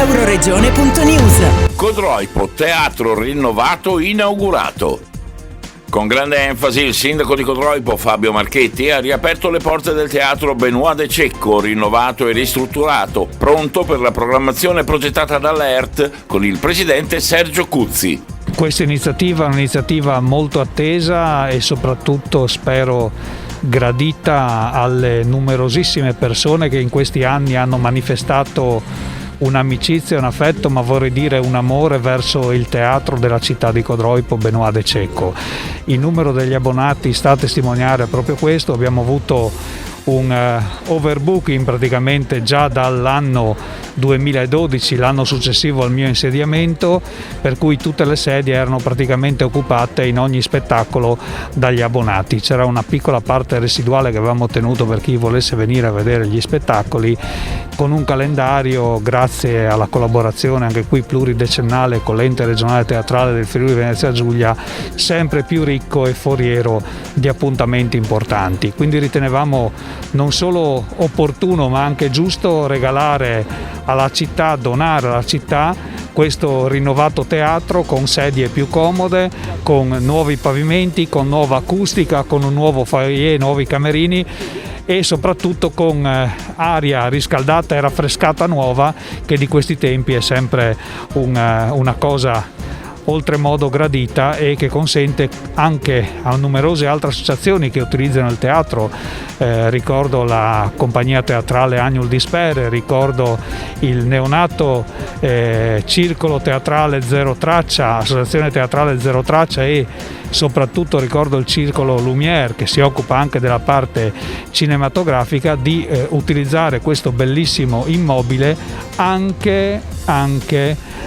Euroregione.news. Codroipo, teatro rinnovato inaugurato. Con grande enfasi il sindaco di Codroipo, Fabio Marchetti, ha riaperto le porte del teatro Benoît de Cecco, rinnovato e ristrutturato, pronto per la programmazione progettata dall'ERT con il presidente Sergio Cuzzi. Questa iniziativa è un'iniziativa molto attesa e soprattutto spero gradita alle numerosissime persone che in questi anni hanno manifestato un'amicizia, un affetto, ma vorrei dire un amore verso il teatro della città di Codroipo, Benoît de Cecco. Il numero degli abbonati sta a testimoniare proprio questo. Abbiamo avuto un overbooking praticamente già dall'anno 2012, l'anno successivo al mio insediamento, per cui tutte le sedie erano praticamente occupate in ogni spettacolo dagli abbonati. C'era una piccola parte residuale che avevamo tenuto per chi volesse venire a vedere gli spettacoli, con un calendario, grazie alla collaborazione anche qui pluridecennale con l'ente regionale teatrale del Friuli Venezia Giulia, sempre più ricco e foriero di appuntamenti importanti. Quindi ritenevamo non solo opportuno ma anche giusto regalare alla città, donare alla città questo rinnovato teatro con sedie più comode, con nuovi pavimenti, con nuova acustica, con un nuovo foyer, nuovi camerini e soprattutto con aria riscaldata e raffrescata nuova, che di questi tempi è sempre una cosa oltremodo gradita e che consente anche a numerose altre associazioni che utilizzano il teatro, ricordo la compagnia teatrale Agnul Dispere, ricordo il neonato Circolo Teatrale Zero Traccia, Associazione Teatrale Zero Traccia, e soprattutto ricordo il Circolo Lumière, che si occupa anche della parte cinematografica, di utilizzare questo bellissimo immobile anche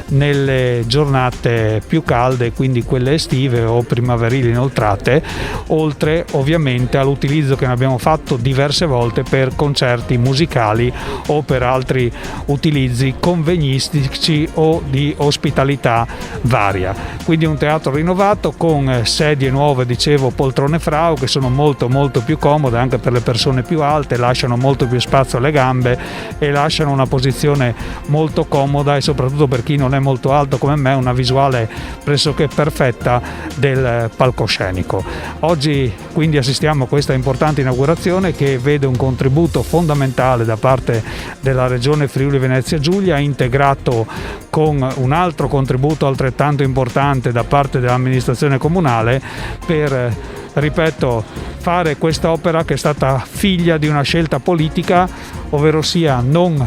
nelle giornate più calde, quindi quelle estive o primaverili inoltrate, oltre ovviamente all'utilizzo che ne abbiamo fatto diverse volte per concerti musicali o per altri utilizzi convegnistici o di ospitalità varia. Quindi un teatro rinnovato con sedie nuove, dicevo, poltrone frau, che sono molto più comode anche per le persone più alte, lasciano molto più spazio alle gambe e lasciano una posizione molto comoda, e soprattutto per chi non è molto alto come me, una visuale pressoché perfetta del palcoscenico. Oggi quindi assistiamo a questa importante inaugurazione che vede un contributo fondamentale da parte della Regione Friuli Venezia Giulia, integrato con un altro contributo altrettanto importante da parte dell'amministrazione comunale per, ripeto, fare quest'opera che è stata figlia di una scelta politica, ovvero sia non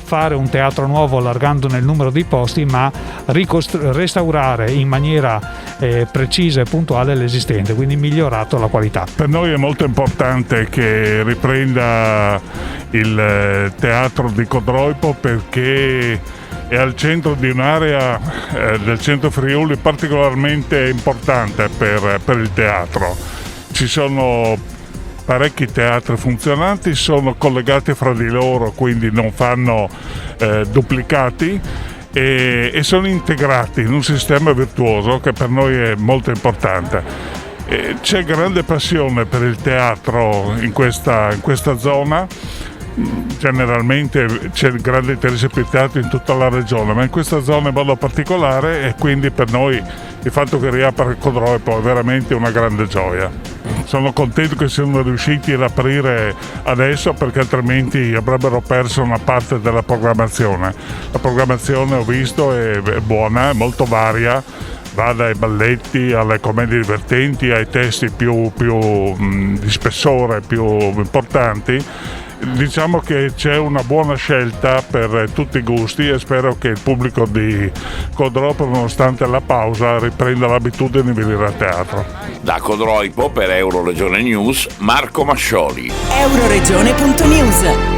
fare un teatro nuovo allargandone il numero di posti, ma restaurare in maniera precisa e puntuale l'esistente, quindi migliorato la qualità. Per noi è molto importante che riprenda il teatro di Codroipo, perché è al centro di un'area del centro Friuli particolarmente importante per il teatro. Ci sono parecchi teatri funzionanti, sono collegati fra di loro, quindi non fanno duplicati e sono integrati in un sistema virtuoso che per noi è molto importante. C'è grande passione per il teatro in questa zona. Generalmente c'è il grande interesse per il teatro in tutta la regione, ma in questa zona in modo particolare, e quindi per noi il fatto che riapra il Codroipo è veramente una grande gioia. Sono contento che siano riusciti ad aprire adesso, perché altrimenti avrebbero perso una parte della programmazione. La programmazione, ho visto, è buona, è molto varia, va dai balletti alle commedie divertenti ai testi più di spessore, più importanti. Diciamo che c'è una buona scelta per tutti i gusti e spero che il pubblico di Codroipo, nonostante la pausa, riprenda l'abitudine di venire a teatro. Da Codroipo per Euroregione News, Marco Mascioli. Euroregione.news.